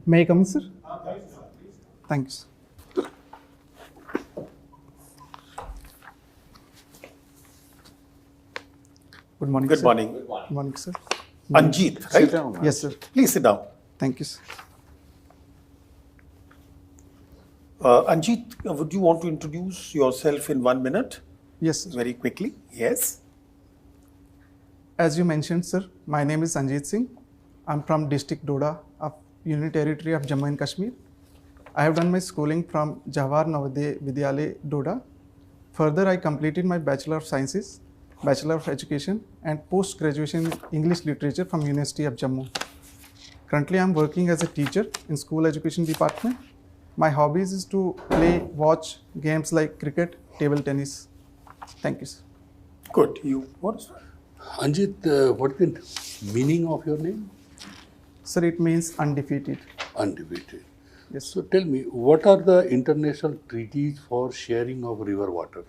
May I come in, sir? Thank you, sir. Good morning, Good sir. morning. Good morning, sir. Anjeet, right? Sit down. Yes, sir. Please sit down. Thank you, sir. Anjeet, would you want to introduce yourself in 1 minute? Yes, sir. Very quickly. Yes. As you mentioned, sir, my name is Anjeet Singh. I'm from District Doda of Union Territory of Jammu and Kashmir. I have done my schooling from Jawahar Navodaya Vidyalaya, Doda. Further, I completed my Bachelor of Sciences, Bachelor of Education, and post-graduation in English Literature from University of Jammu. Currently, I'm working as a teacher in School Education Department. My hobbies is to play, watch games like cricket, table tennis. Thank you, sir. Good. You what? Anjeet, what is the meaning of your name? Sir, it means undefeated. Undefeated. Yes. So tell me, what are the international treaties for sharing of river water?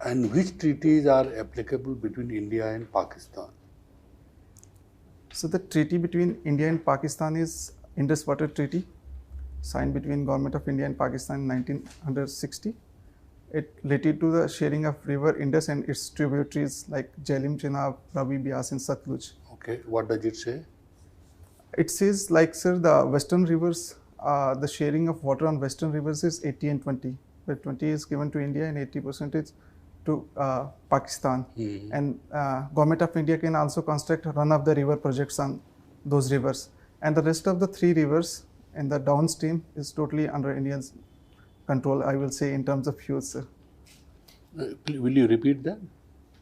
And which treaties are applicable between India and Pakistan? So the treaty between India and Pakistan is Indus Water Treaty, signed between Government of India and Pakistan in 1960. It related to the sharing of river Indus and its tributaries like Jhelum, Chenab, Ravi, Beas and Satluj. Okay, what does it say? It says, like, sir, the western rivers, the sharing of water on western rivers is 80 and 20, where 20 is given to India and 80% is to Pakistan. And Government of India can also construct run-of-the-river projects on those rivers. And the rest of the 3 rivers in the downstream is totally under India's control, I will say, in terms of use, sir. Will you repeat that?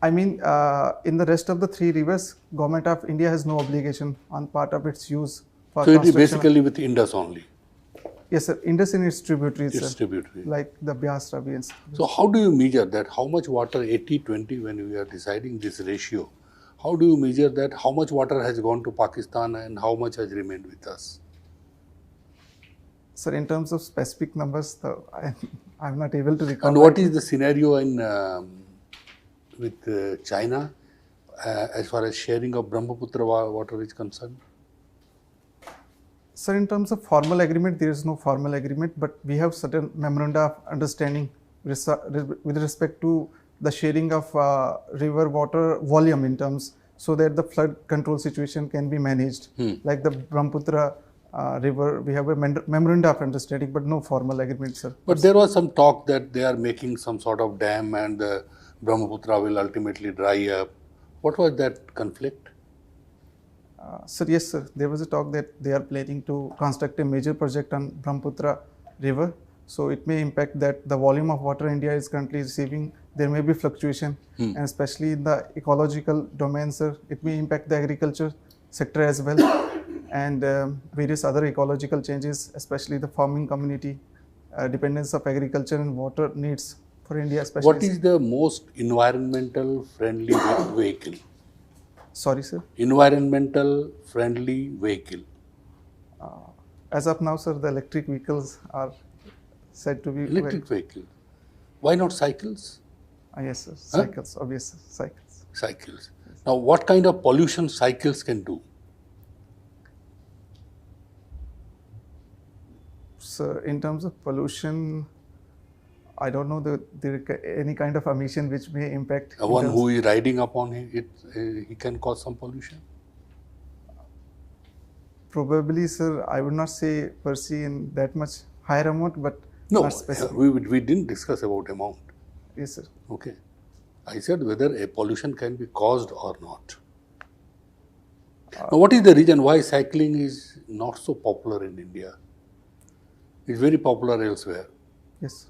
I mean, in the rest of the 3 rivers, Government of India has no obligation on part of its use for So it is construction. basically with Indus only, Yes, sir. Indus and its tributaries, its sir, tributary. like the Beas, Ravi and So how do you measure that? How much water, 80-20, when we are deciding this ratio, how do you measure that? How much water has gone to Pakistan and how much has remained with us? Sir, in terms of specific numbers, I'm not able to recall. And what is the scenario in with China as far as sharing of Brahmaputra water is concerned? Sir, in terms of formal agreement, there is no formal agreement, but we have certain memoranda of understanding with respect to the sharing of river water volume in terms, so that the flood control situation can be managed. Like the Brahmaputra river, we have a memoranda of understanding, but no formal agreement, sir. But there was some talk that they are making some sort of dam and the Brahmaputra will ultimately dry up. What was that conflict? Sir, yes, sir. There was a talk that they are planning to construct a major project on Brahmaputra river. So it may impact that the volume of water India is currently receiving. There may be fluctuation, and especially in the ecological domain, sir, it may impact the agriculture sector as well, and various other ecological changes, especially the farming community, dependence of agriculture and water needs for India, especially. What is the most environmental friendly vehicle? Sorry, sir. Environmental friendly vehicle. As of now, sir, the electric vehicles are said to be Electric vehicle. Why not cycles? Yes, sir. Cycles, obviously, cycles. Cycles. Now, what kind of pollution cycles can do? So, in terms of pollution, I don't know any kind of emission which may impact. One who is riding upon it, he can cause some pollution? Probably, sir, I would not say per se in that much higher amount, but No, not specific. we didn't discuss about amount. Yes, sir. Okay. I said whether a pollution can be caused or not. Now, what is the reason why cycling is not so popular in India? It's very popular elsewhere, Yes.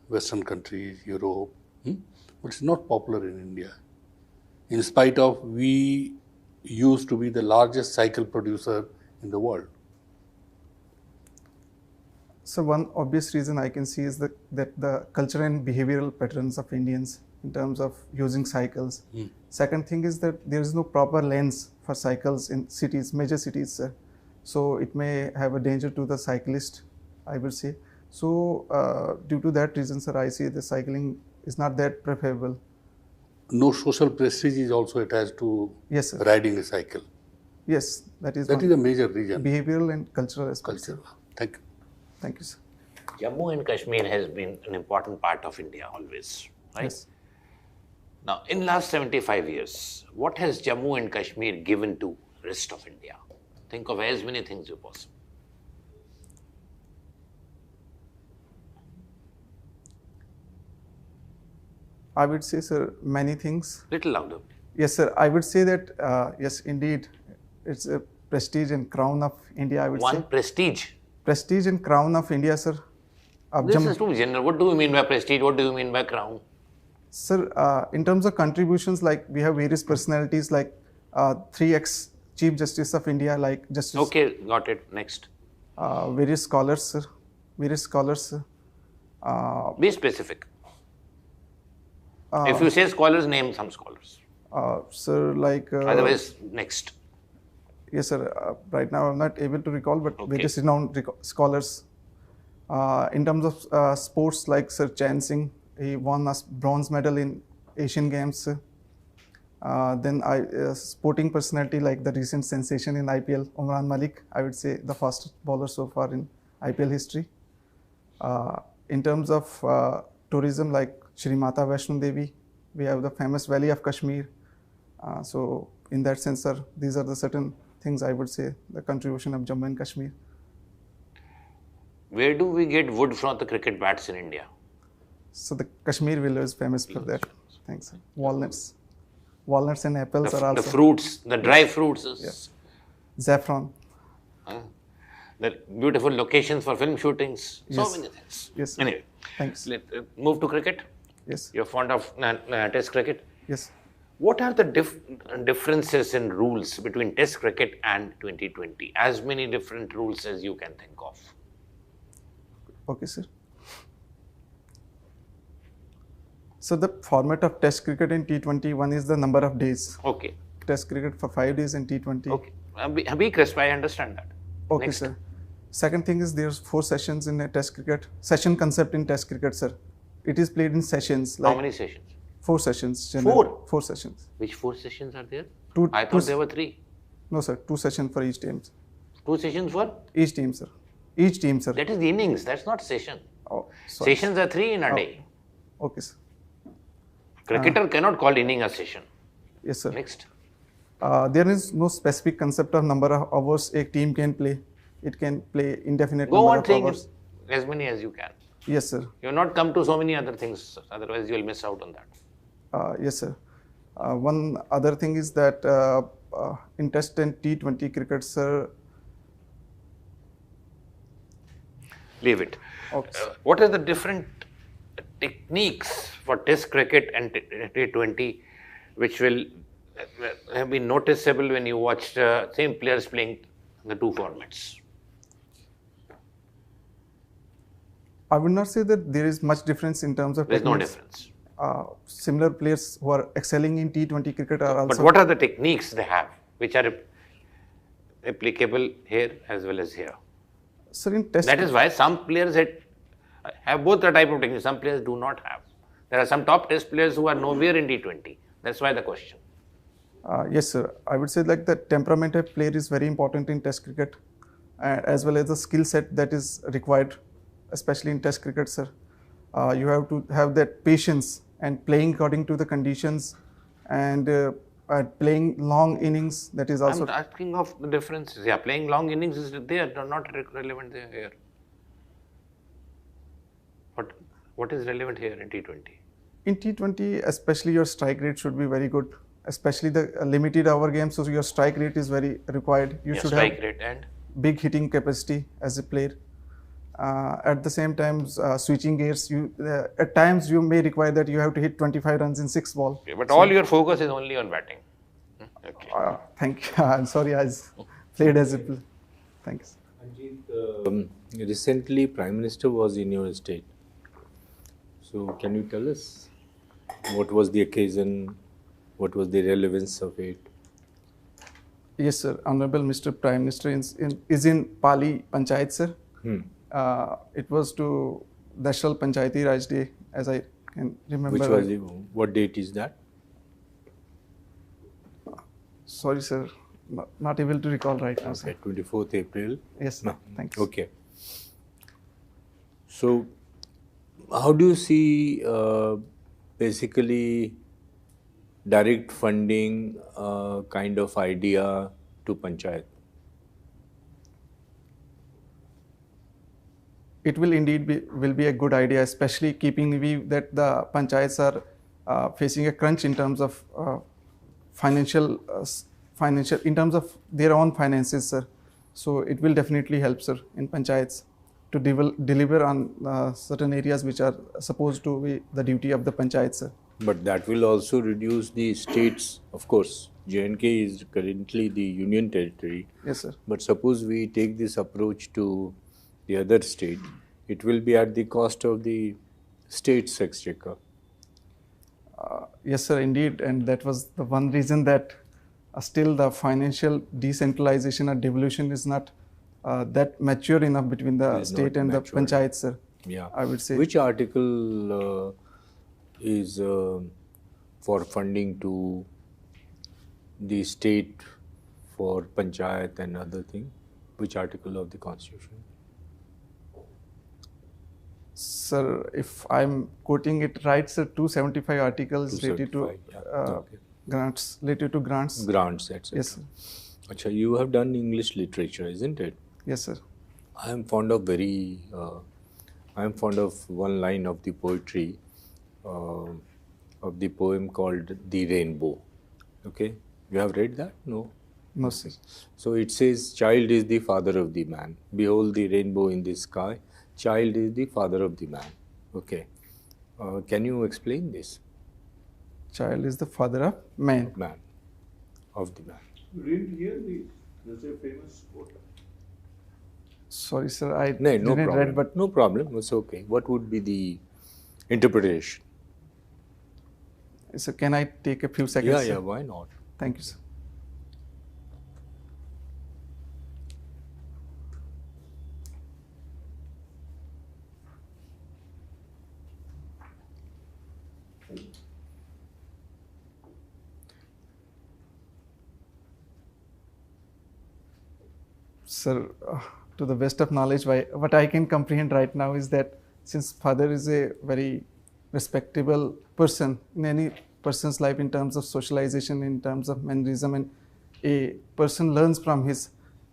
Western countries, Europe, but it's not popular in India. In spite of we used to be the largest cycle producer in the world. So one obvious reason I can see is that the cultural and behavioral patterns of Indians in terms of using cycles. Second thing is that there is no proper lanes for cycles in cities, major cities, sir. So it may have a danger to the cyclist, I would say. So due to that reason, sir, I see the cycling is not that preferable. No social prestige is also attached to Yes, sir. riding a cycle. Yes, that is That one. is a major region. Behavioral and cultural aspects. Culture. Thank you. Thank you, sir. Jammu and Kashmir has been an important part of India always, right? Yes. Now, in last 75 years, what has Jammu and Kashmir given to rest of India? Think of as many things you possible. I would say, sir, many things. Little louder. Yes, sir. I would say that, yes, indeed, it's a prestige and crown of India, I would One, say. prestige. Prestige and crown of India, sir. This is too general. What do you mean by prestige? What do you mean by crown? Sir, in terms of contributions, like we have various personalities like 3 Chief Justice of India, like Justice. Okay, got it. Next. Various scholars, sir. Various scholars, sir. Be specific. If you say scholars, name some scholars. Sir, like. Otherwise, next. Yes, sir. Right now, I'm not able to recall, but Okay. various renowned scholars. In terms of sports, like Sir Chan Singh, he won a bronze medal in Asian Games. Then sporting personality like the recent sensation in IPL, Umran Malik, I would say the fastest bowler so far in IPL history. In terms of tourism, like Shri Mata Vaishno Devi, we have the famous Valley of Kashmir. So in that sense, sir, these are the certain things I would say the contribution of Jammu and Kashmir. Where do we get wood from the cricket bats in India? So the Kashmir willow is famous for that. Thanks, sir. Walnuts and apples are also. The fruits, the dry fruits. Is, Saffron. the beautiful locations for film shootings. So Yes. many things. Yes, sir. Anyway, Thanks. let's move to cricket. Yes. You're fond of Test cricket. Yes. What are the differences in rules between Test cricket and 2020? As many different rules as you can think of. Okay, sir. So the format of Test cricket in T20, one is the number of days. Okay. Test cricket for 5 days in T20. Okay. Be crisp, I understand that. Okay, Next. sir. Second thing is there's 4 sessions in a Test cricket. Session concept in Test cricket, sir. It is played in sessions. How many sessions? 4 sessions. 4? 4 sessions. Which 4 sessions are there? Two- I two thought s- there were 3. No, sir. 2 sessions for each team. 2 sessions for? Each team, sir. Each team, sir. That is the innings. That's not session. Oh, sorry. Sessions are 3 in a day. Okay, sir. Cricketer cannot call inning a session. Yes, sir. Next. There is no specific concept of number of hours a team can play. It can play indefinite Go number on of saying hours. as many as you can. Yes, sir. You will not come to so many other things, otherwise you will miss out on that. Yes, sir. One other thing is that in Test and T20 cricket, sir. Leave it. Okay. What are the different techniques for Test cricket and T20 which will have been noticeable when you watch the same players playing the 2 formats? I would not say that there is much difference in terms of There is no techniques. difference. Similar players who are excelling in T20 cricket are also. But what are the techniques they have which are applicable here as well as here? Sir, in Test. That is why some players have both the type of techniques, some players do not have. There are some top Test players who are nowhere in T20. That's why the question. Yes, sir. I would say like the temperament of player is very important in Test cricket, as well as the skill set that is required, especially in Test cricket, sir. You have to have that patience and playing according to the conditions, and playing long innings. That is also. I'm asking of the differences. Yeah, playing long innings is there, not relevant there here. What is relevant here in T20? In T20, especially your strike rate should be very good, especially the limited over game. So your strike rate is very required. You Yeah, should strike have rate and big hitting capacity as a player. At the same time, switching gears. At times you may require that you have to hit 25 runs in 6 balls. okay, but all your focus is only on batting. Okay. Thank you. I'm sorry, I played as a player. Thanks. Anjeet, recently Prime Minister was in your state. So can you tell us what was the occasion, what was the relevance of it? Yes, sir. Honorable Mr. Prime Minister is in Pali Panchayat, sir. It was to National Panchayati Raj Day, as I can remember. Which was what date is that? Sorry, sir. not able to recall right now, Okay, sir. 24th April. Yes, sir. Thanks. Okay. So, how do you see basically direct funding kind of idea to panchayat? It will indeed be a good idea, especially keeping in view that the panchayats are facing a crunch in terms of financial in terms of their own finances, sir. So it will definitely help, sir, in panchayats to deliver on certain areas which are supposed to be the duty of the panchayats, sir. But that will also reduce the states. Of course, J&K is currently the union territory. Yes, sir. But suppose we take this approach to the other state, it will be at the cost of the state's exchequer. Yes, sir, indeed. And that was the one reason that still the financial decentralization or devolution is not that mature enough between the It is state not and the matured. panchayats, sir. Yeah. I would say. Which article is for funding to the state for panchayat and other thing? Which article of the constitution? Sir, if I'm quoting it right, sir, 275 articles related to 275, yeah. Okay. grants, related to grants. Grants, etc. Yes, sir. Achha, you have done English literature, isn't it? Yes, sir. I am fond of one line of the poetry of the poem called The Rainbow. Okay, you have read that? No. No, sir. So it says, child is the father of the man. Behold the rainbow in the sky. Child is the father of the man. Okay. Can you explain this? Child is the father of man. Man. Of the man. You didn't hear there's a famous quote. Sorry, sir, I No, didn't no problem. read, but No problem. It's okay. What would be the interpretation? sir, can I take a few seconds? Yeah, sir? yeah. Why not? Thank you, sir. Sir, to the best of knowledge, what I can comprehend right now is that since father is a very respectable person in any person's life in terms of socialization, in terms of mannerism, and a person learns from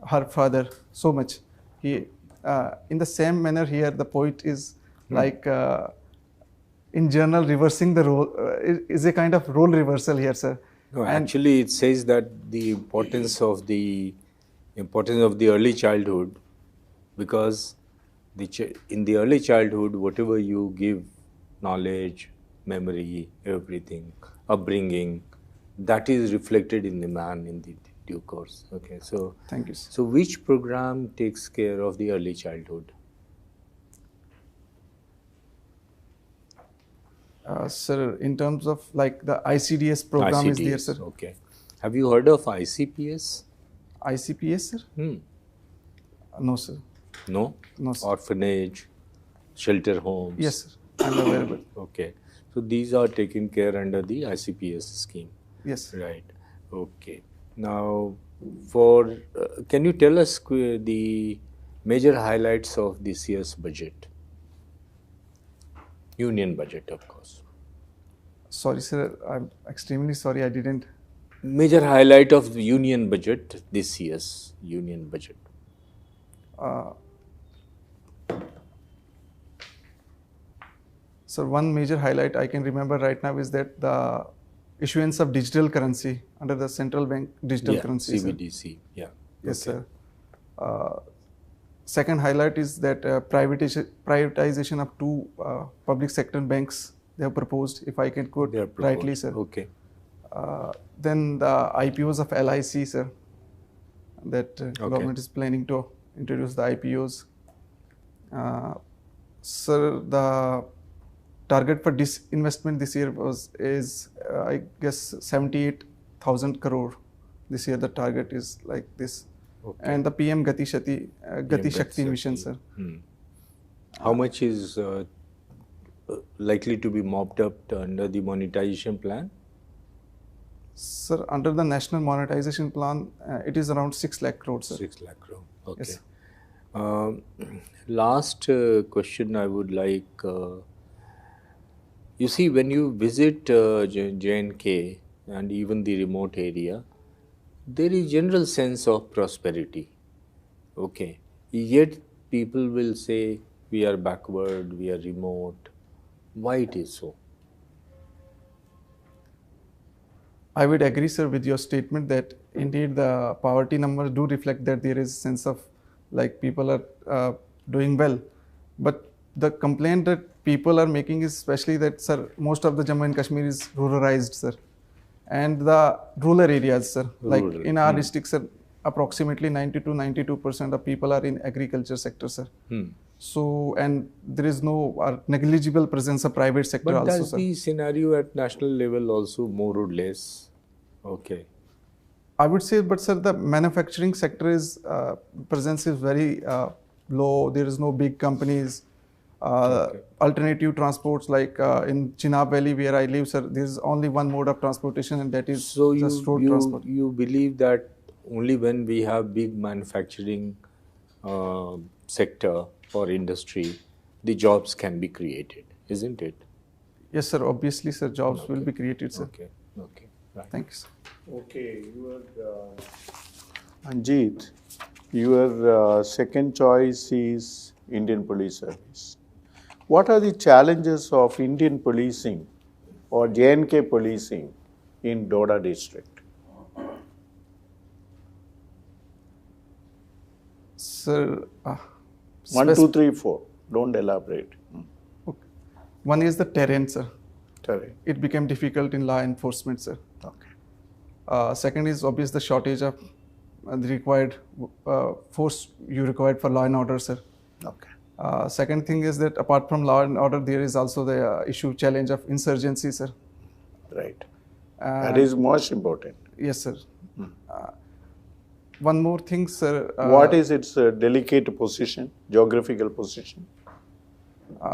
her father so much. He, in the same manner here, the poet is like in general reversing the role, is a kind of role reversal here, sir. No, And- actually, it says that the importance of the early childhood, because in the early childhood, whatever you give, knowledge, memory, everything, upbringing, that is reflected in the man in the due course. Okay, so Thank you, sir. so which program takes care of the early childhood? Sir, in terms of like the ICDS program is there, ICDS, sir. okay. Have you heard of ICPS? ICPS, sir? No, sir. No? No, sir. Orphanage, shelter homes? Yes, sir. I'm aware of it. Okay. So these are taken care under the ICPS scheme. Yes. Right. Okay. Now, can you tell us the major highlights of this year's budget? Union budget, of course. Sorry, sir. I'm extremely sorry. I didn't. Major highlight of the union budget, this year's union budget. Sir, one major highlight I can remember right now is that the issuance of digital currency under the central bank digital currency. sir. CBDC. Yeah. Yes, Okay. sir. Second highlight is that privatization of two public sector banks they have proposed, if I can quote They are rightly, proposed. sir. Okay. Then the IPOs of LIC, sir, that government is planning to introduce the IPOs. Sir, the target for disinvestment this year is I guess 78,000 crore. This year the target is like this. Okay. And the PM Gati Shakti mission, sir. How much is likely to be mopped up under the monetization plan? Sir, under the national monetization plan, it is around 6 lakh crores, sir. 6 lakh crore. Okay. Yes, sir. Last question I would like. You see, when you visit J&K and even the remote area, there is general sense of prosperity. Okay. Yet people will say we are backward, we are remote. Why it is so? I would agree, sir, with your statement that indeed the poverty numbers do reflect that there is a sense of like people are doing well. But the complaint that people are making is especially that, sir, most of the Jammu and Kashmir is ruralized, sir. And the rural areas, sir, like in our district, sir, approximately 90 to 92% of people are in agriculture sector, sir. So, and there is no negligible presence of private sector But also, that's sir. the scenario at national level also, more or less. Okay. I would say, but sir, the manufacturing sector is presence is very low. There is no big companies. Alternative transports like in Chenab Valley where I live, sir, there is only one mode of transportation, and that is So just road transport. you believe that only when we have big manufacturing sector or industry, the jobs can be created, isn't it? Yes, sir. Obviously, sir, jobs will be created, sir. Okay. Okay. Right. Thank you, sir. Okay, Anjeet, your second choice is Indian Police Service. What are the challenges of Indian policing or J&K policing in Doda district? Sir, 1, 2, 3, 4. Don't elaborate. okay. One is the terrain, sir. Terrain. It became difficult in law enforcement, sir. Okay. Second is obvious the shortage of the required force you required for law and order, sir. Okay. Second thing is that apart from law and order, there is also the challenge of insurgency, sir. Right. That is most important. Yes, sir. One more thing, sir. What is its delicate position, geographical position?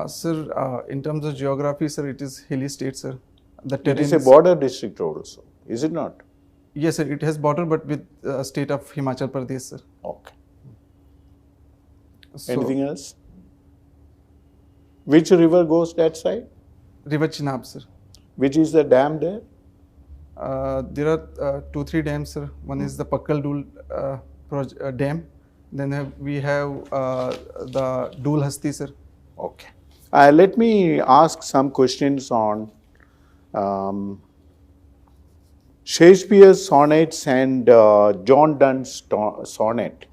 Sir, in terms of geography, sir, it is hilly state, sir. The It terrain is a border district also, is it not? Yes, sir. It has border, but with state of Himachal Pradesh, sir. Okay. So, Anything else? Which river goes that side? River Chenab, sir. Which is the dam there? There are 2-3 dams, sir. One is the Pakkal Dul dam. Then we have the Dul Hasti, sir. Okay. Let me ask some questions on Shakespeare's sonnets and John Donne's sonnet.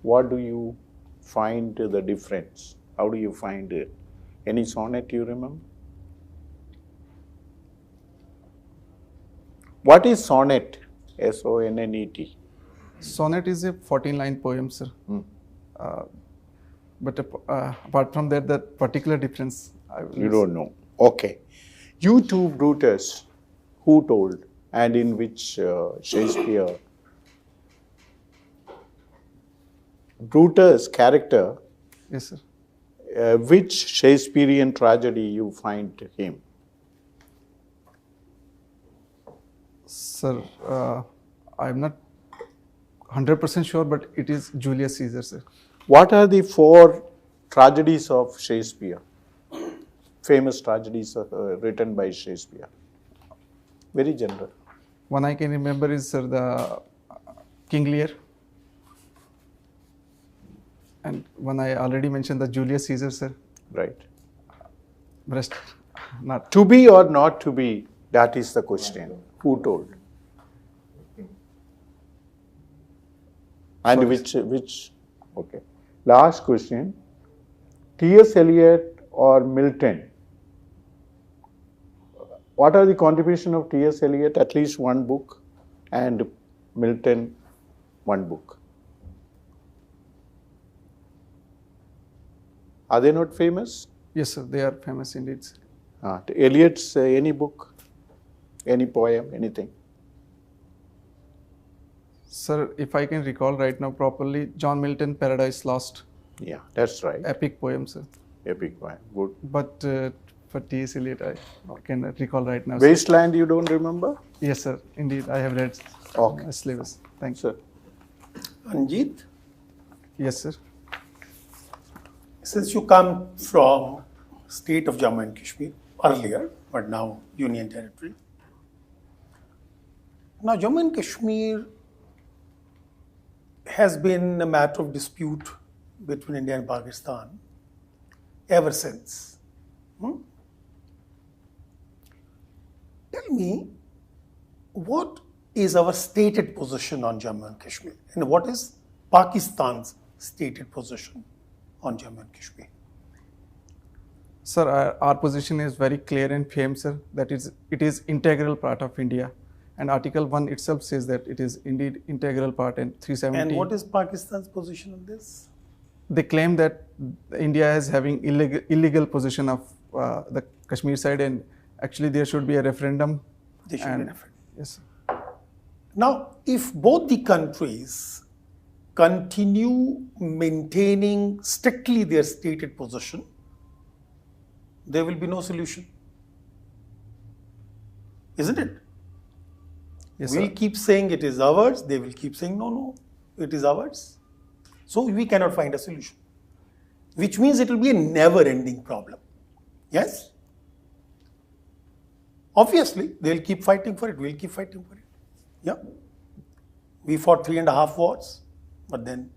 What do you find the difference? How do you find it? Any sonnet you remember? What is sonnet? S-O-N-N-E-T. Sonnet is a 14-line poem, sir. But apart from that, the particular difference, You don't know. Okay. You two, Brutus, who told and in which Shakespeare? Brutus' character, Yes, sir. which Shakespearean tragedy you find him? Sir, I'm not 100% sure, but it is Julius Caesar, sir. What are the 4 tragedies of Shakespeare? Famous tragedies written by Shakespeare. Very general. One I can remember is, sir, the King Lear. And one I already mentioned, the Julius Caesar, sir. Right. Rest, not. To be or not to be, that is the question. Who told? And which, okay. Last question. T.S. Eliot or Milton? What are the contribution of T.S. Eliot? At least one book, and Milton, one book. Are they not famous? Yes, sir, they are famous indeed, sir. Eliot's any book, any poem, anything? Sir, if I can recall right now properly, John Milton, Paradise Lost, Yeah, that's right. epic poem, sir. Epic poem. Good. But for TS Eliot, I can recall right now. Sir. Wasteland, you don't remember? Yes, sir. Indeed, I have read Okay. syllabus. Thanks, Sir. Anjeet, Yes, sir. since you come from state of Jammu and Kashmir earlier, but now Union Territory. Now Jammu and Kashmir has been a matter of dispute between India and Pakistan ever since. Tell me, what is our stated position on Jammu and Kashmir, and what is Pakistan's stated position on Jammu and Kashmir? Sir, our position is very clear and firm, sir, that it is integral part of India. And Article 1 itself says that it is indeed integral part, and 370. And what is Pakistan's position on this? They claim that India is having illegal possession of the Kashmir side, and actually there should be a referendum. There should be a referendum. Yes, sir. Now, if both the countries continue maintaining strictly their stated position, there will be no solution. Isn't it? Yes, We'll sir. keep saying it is ours, they will keep saying no, it is ours. So we cannot find a solution, which means it will be a never-ending problem. Yes? Obviously, they'll keep fighting for it, we'll keep fighting for it. Yeah? We fought 3.5 wars, but then...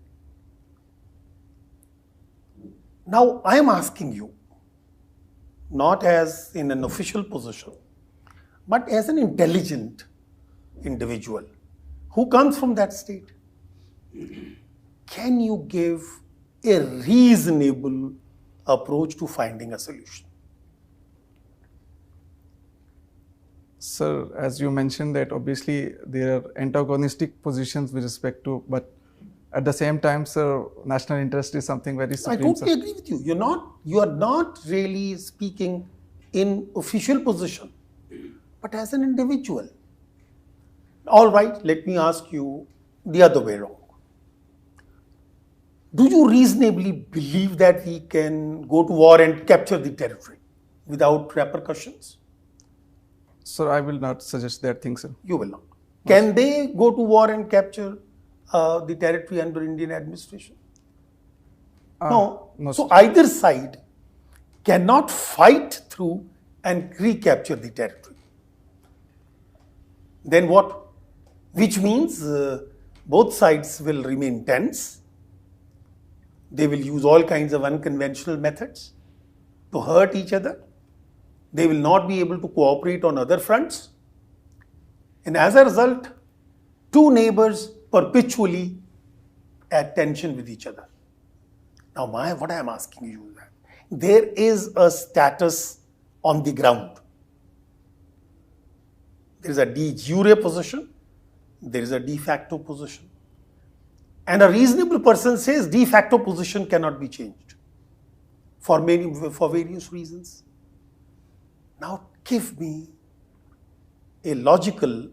Now, I am asking you, not as in an official position, but as an intelligent individual who comes from that state. Can you give a reasonable approach to finding a solution? Sir, as you mentioned that obviously there are antagonistic positions with respect to, but at the same time, sir, national interest is something very I supreme, totally sir. agree with you. You are not really speaking in official position, but as an individual. All right, let me ask you the other way around. Do you reasonably believe that we can go to war and capture the territory without repercussions? Sir, I will not suggest that thing, sir. You will not. Can they go to war and capture the territory under Indian administration? No. no, So sir. either side cannot fight through and recapture the territory. Then what? Which means both sides will remain tense. They will use all kinds of unconventional methods to hurt each other. They will not be able to cooperate on other fronts. And as a result, two neighbors perpetually at tension with each other. Now, what I am asking you is that there is a status on the ground. There is a de jure position, there is a de facto position. And a reasonable person says de facto position cannot be changed for various reasons. Now, give me a logical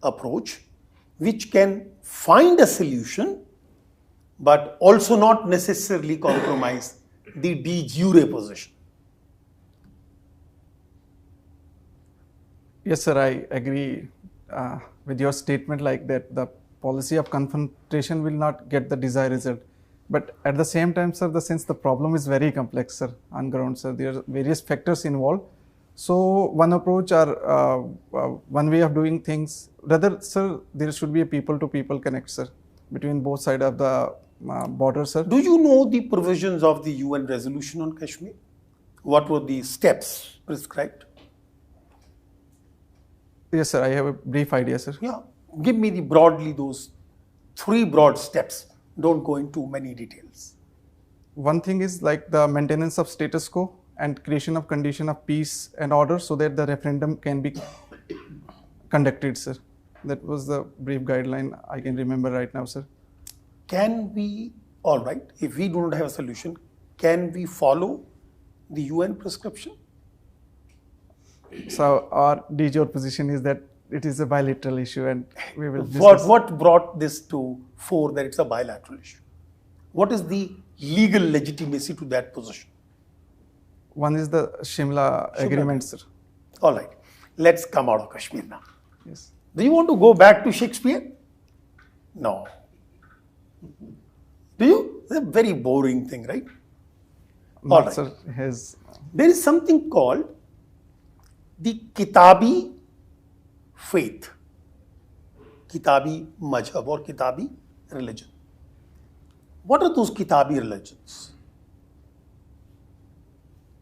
approach which can find a solution but also not necessarily compromise the de jure position. Yes, sir, I agree with your statement like that the policy of confrontation will not get the desired result. But at the same time, sir, since the problem is very complex, sir, on ground, sir, there are various factors involved. So one approach or one way of doing things, rather, sir, there should be a people-to-people connect, sir, between both sides of the border, sir. Do you know the provisions of the UN resolution on Kashmir? What were the steps prescribed? Yes, sir, I have a brief idea, sir. Yeah, give me broadly those 3 broad steps. Don't go into many details. One thing is like the maintenance of status quo and creation of condition of peace and order so that the referendum can be conducted, sir. That was the brief guideline I can remember right now, sir. Can we, all right, if we do not have a solution, can we follow the UN prescription? So our de jure position is that it is a bilateral issue and we will discuss. What brought this to fore that it's a bilateral issue? What is the legal legitimacy to that position? One is the Shimla agreement, sir. All right. Let's come out of Kashmir now. Yes. Do you want to go back to Shakespeare? No. Do you? It's a very boring thing, right? All Not, right. sir. His There is something called the Kitabi faith, Kitabi Majhab or Kitabi religion. What are those Kitabi religions?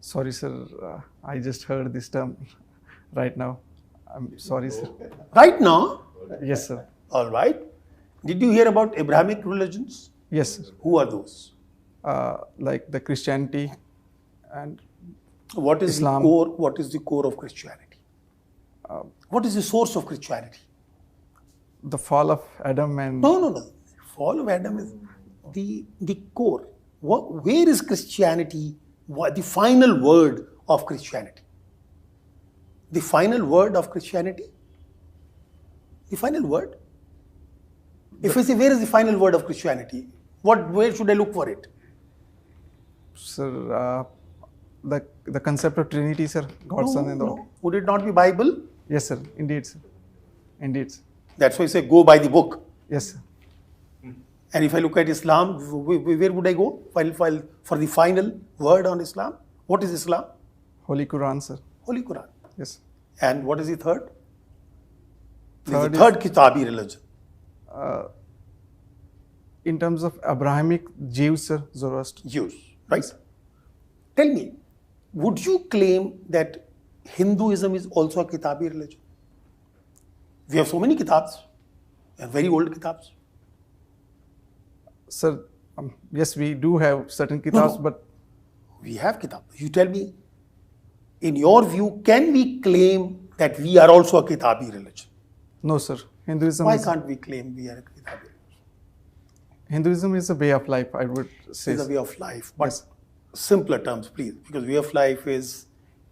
sorry, sir. I just heard this term right now. I'm sorry, sir. Right now, Yes, sir. all right. Did you hear about Abrahamic religions? Yes, sir. Who are those? Like the Christianity and What is Islam. the core? What is the core of Christianity? What is the source of Christianity? the fall of Adam and No. Fall of Adam is the core. Where is Christianity? The final word of Christianity? The final word of Christianity? The final word? If I say, where is the final word of Christianity? Where should I look for it? sir, the concept of Trinity, sir. God, Son, and the No. Would it not be Bible? Yes, sir. Indeed, sir. Indeed, sir. That's why I say go by the book. Yes, sir. And if I look at Islam, where would I go? For the final word on Islam? What is Islam? Holy Quran, sir. Holy Quran. Yes. And what is the third? There's Third the third Kitabi religion. In terms of Abrahamic Jews, sir, Zoroaster. Jews, right? Tell me, would you claim that Hinduism is also a Kitabi religion? We have so many kitabs, and very old kitabs. Sir, yes, we do have certain kitabs, No. but We have kitab. You tell me, in your view, can we claim that we are also a Kitabi religion? no, sir. Hinduism Why is, can't we claim we are a Kitabi religion? Hinduism is a way of life, I would say. It's a way of life. But Yes. simpler terms, please, because way of life is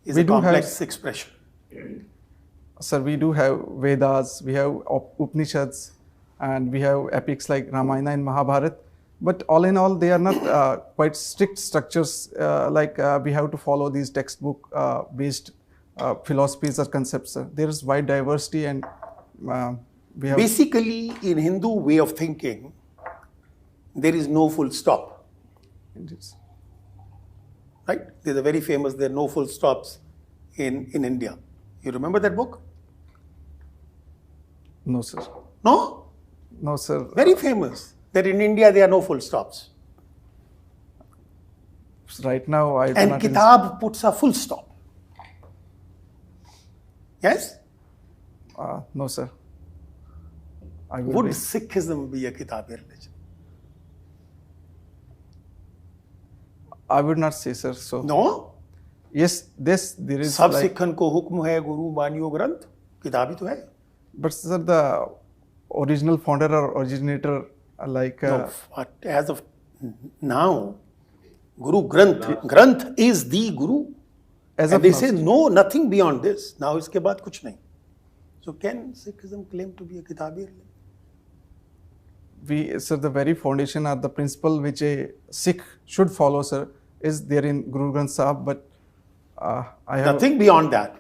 We a do have- complex expression. Sir, we do have Vedas, we have Upanishads, and we have epics like Ramayana and Mahabharata. But all in all, they are not quite strict structures we have to follow these textbook-based philosophies or concepts. Sir. There is wide diversity, and we have Basically, in Hindu way of thinking, there is no full stop, right? There's a very famous, there are no full stops in India. You remember that book? no, sir. No? No, sir. Very famous, that in India there are no full stops. Right now, I do And not. Kitab puts a full stop. Yes? No, sir. I will Would be. Sikhism be a Kitabi religion? I would not say, sir. So No? yes, there is सब like, सिखन को हुक्म है गुरु मानियो ग्रंथ किताबी तो है but sir, the original founder or originator, no, but as of now Guru Granth is the Guru as and of they now, say no, nothing beyond this. Now इसके बाद कुछ नहीं. So can Sikhism claim to be a Kitabi religion? sir, the very foundation or the principle which a Sikh should follow, sir, is there in Guru Granth Sahib. But I have. Nothing beyond that.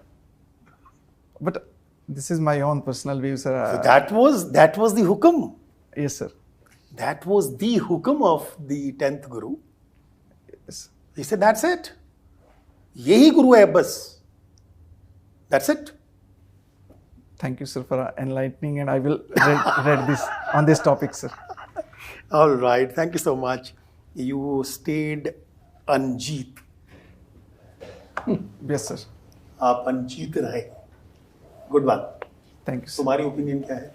But this is my own personal view, sir. So that was the hukum. Yes, sir. That was the hukum of the 10th Guru. Yes. He said, that's it. Yehi Guru hai bas. That's it. Thank you, sir, for enlightening, and I will read this on this topic, sir. All right. Thank you so much. You stayed Anjeet. Yes, sir. आप अंजीत रहे. Good one. Thank you, sir. तुम्हारी opinion क्या है?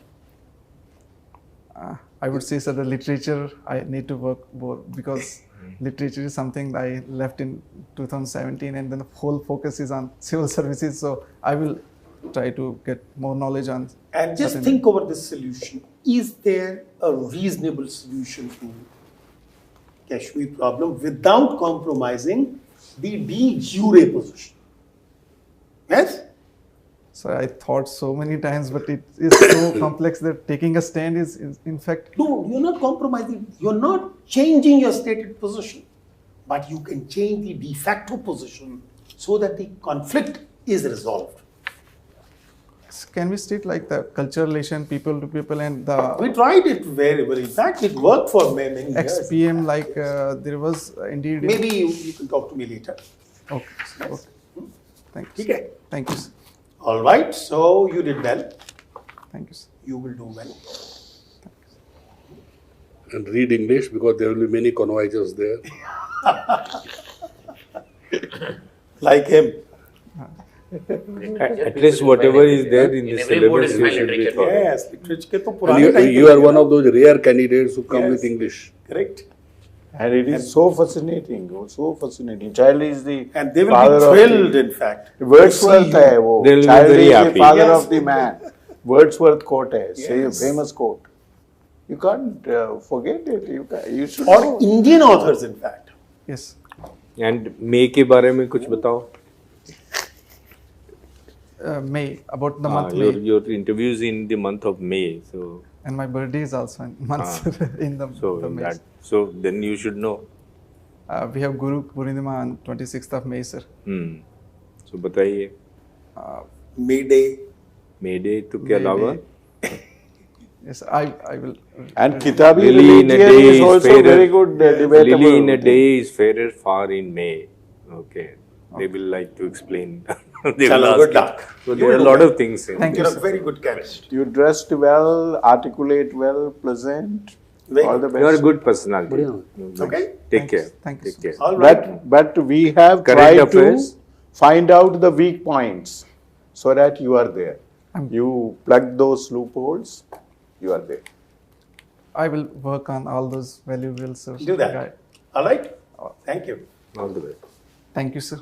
I would say, sir, the literature I need to work more, because literature is something I left in 2017, and then the whole focus is on civil services. So I will try to get more knowledge on. And just certain- think over this solution. Is there a reasonable solution to Kashmir problem without compromising the de jure position? Yes? So I thought so many times, but it is so complex that taking a stand is in fact. No, you're not compromising. You're not changing your stated position. But you can change the de facto position so that the conflict is resolved. Can we state like the cultural relation, people to people, and the We tried it very well. In fact, it worked for many years. XPM, like there was indeed. Maybe you can talk to me later. Okay. Okay. Thank you. Okay. Thank you, sir. All right. So you did well. Thank you, sir. You will do well. And read English because there will be many convoyers there. Like him. At least whatever is there in the every board syllabus, is you my should be literature. taught. Yes, literature to And purane time you are one of those rare candidates who come with English. Correct. And it is so fascinating, so fascinating. Child is the And they will father be of thrilled, the- in fact. Wordsworth hai wo. They will be Child very is the happy. father Yes. of the man. Wordsworth quote hai, say a Yes. famous quote. You can't forget it. You should Or know. Indian authors, in fact. Yes. And May के बारे में कुछ बताओ. May, about the month your May, your interviews in the month of May. So and my birthday is also in month in the May. so then you should know. We have Guru Purnima on 26th of May, sir. So बताइए. May Day. May Day तो के May अलावा. Day. Yes, I will. And Kitabi Lily in a religion day is is also fairer. very good debatable. Lily in a day is fairer far in May. Okay. They will like to explain. They will Chalo, ask good you. luck. So You there are will a do lot well. of things in Thank you, You're a sir. very good chemist. You dressed well, articulate well, pleasant. Very All the good. best. You are a good personality. Okay. Take care. Thank you, Take care. All right. But we have Current tried affairs. to find out the weak points so that you are there. You plug those loopholes, you are there. I will work on all those valuables, sir. Do that. All right. Thank you. All the best. Thank you, sir.